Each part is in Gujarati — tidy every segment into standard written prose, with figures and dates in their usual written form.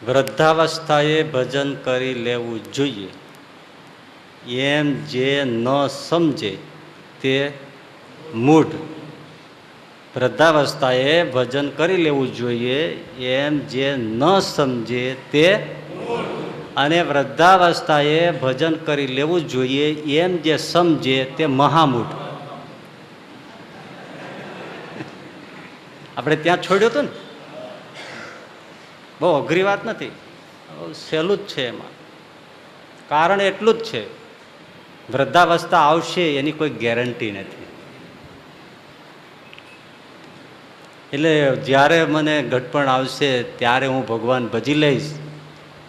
વૃદ્ધાવસ્થાએ ભજન કરી લેવું જોઈએ એમ જે ન સમજે તે મૂઢ. વૃદ્ધાવસ્થાએ ભજન કરી લેવું જોઈએ એમ જે ન સમજે તે, અને વૃદ્ધાવસ્થાએ ભજન કરી લેવું જોઈએ એમ જે સમજે તે મહામૂઢ. આપણે ત્યાં છોડ્યું હતું ને, બહુ અઘરી વાત નથી, સહેલું જ છે. એમાં કારણ એટલું જ છે, વૃદ્ધાવસ્થા આવશે એની કોઈ ગેરંટી નથી. એટલે જ્યારે મને ઘટપણ આવશે ત્યારે હું ભગવાન ભજી લઈશ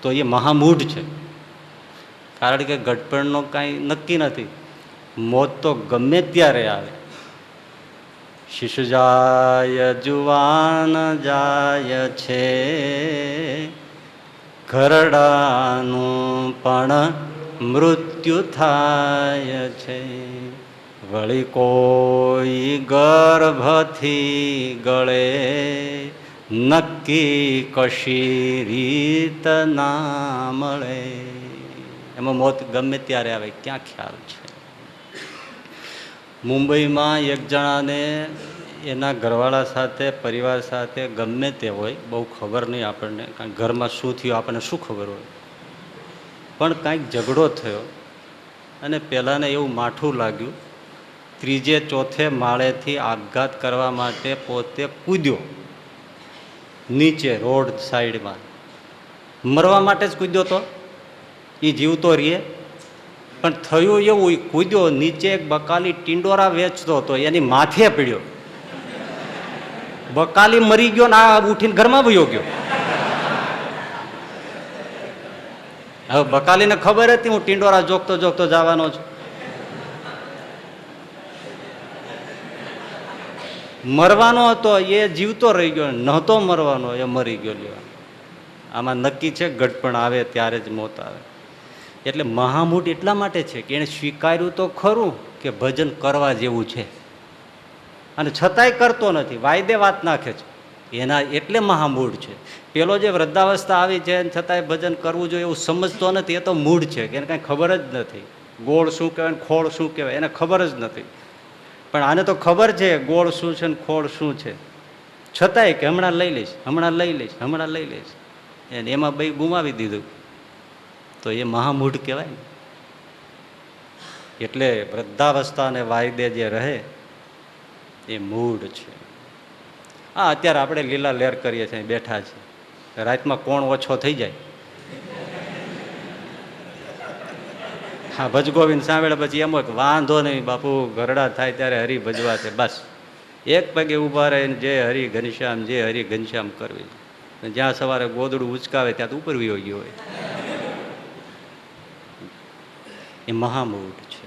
તો એ મહામૂઢ છે. કારણ કે ઘટપણનો કાંઈ નક્કી નથી, મોત તો ગમે ત્યારે આવે. શિશુ જાય જુવાન જાય છે, ઘરડાનું પણ મૃત્યુ થાય છે. વળી કોઈ ગર્ભથી ગળે નક્કી કશી રીત ના મળે. એમાં મોત ગમે ત્યારે આવે, ક્યાં ખ્યાલ છે. મુંબઈમાં એક જણાને એના ઘરવાળા સાથે, પરિવાર સાથે ગમે તે હોય, બહુ ખબર નહીં આપણને, કારણ ઘરમાં શું થયું આપણને શું ખબર હોય, પણ કાંઈક ઝઘડો થયો અને પહેલાંને એવું માઠું લાગ્યું. ત્રીજે ચોથે માળેથી આપઘાત કરવા માટે પોતે કૂદ્યો નીચે રોડ સાઈડમાં. મરવા માટે જ કૂદ્યો તો, એ જીવતો રહીએ. પણ થયું એવું, કૂદ્યો નીચે, એક બકાલી ટિંડોરા વેચતો હતો, એની માથે પડ્યો. બકાલી મરી ગયો ને આ ઉઠીને ઘરમાં વયો ગયો. હવે બકાલીને ખબર હતી હું ટિંડોરા જોગતો જોગતો જવાનો છું. મરવાનો હતો એ જીવતો રહી ગયો, નહોતો મરવાનો એ મરી ગયો. આમાં નક્કી છે ઘટપણ આવે ત્યારે જ મોત આવે. એટલે મહામૂઢ એટલા માટે છે કે એણે સ્વીકાર્યું તો ખરું કે ભજન કરવા જેવું છે, અને છતાંય કરતો નથી, વાયદે વાત નાખે છે. એના એટલે મહામૂઢ છે. પેલો જે વૃદ્ધાવસ્થા આવી છે છતાંય ભજન કરવું જોઈએ એવું સમજતો નથી, એ તો મૂઢ છે, કે એને કાંઈ ખબર જ નથી. ગોળ શું કહેવાય, ખોળ શું કહેવાય, એને ખબર જ નથી. પણ આને તો ખબર છે ગોળ શું છે ને ખોળ શું છે, છતાંય કે હમણાં લઈ લઈશ, હમણાં લઈ લઈશ, હમણાં લઈ લઈશ, એને એમાં ભાઈ ગુમાવી દીધું. તો એ મહામૂઢ કહેવાય. એટલે વૃદ્ધાવસ્થા અને વાયદે જે રહે એ મૂઢ છે. હા, અત્યારે આપણે લીલા લેર કરીએ છીએ, બેઠા છે, રાતમાં કોણ ઓછો થઈ જાય. હા, ભજગોવિંદ સાંભળે પછી એમ હોય કે વાંધો નહીં બાપુ, ઘરડા થાય ત્યારે હરી ભજવા છે, બસ એક પગે ઊભા રહીને જે હરી ઘનશ્યામ, જે હરી ઘનશ્યામ કરવી. જ્યાં સવારે ગોદડું ઉચકાવે ત્યાં ઉપર વયો ગયો હોય. એ મહામૂઢ છે.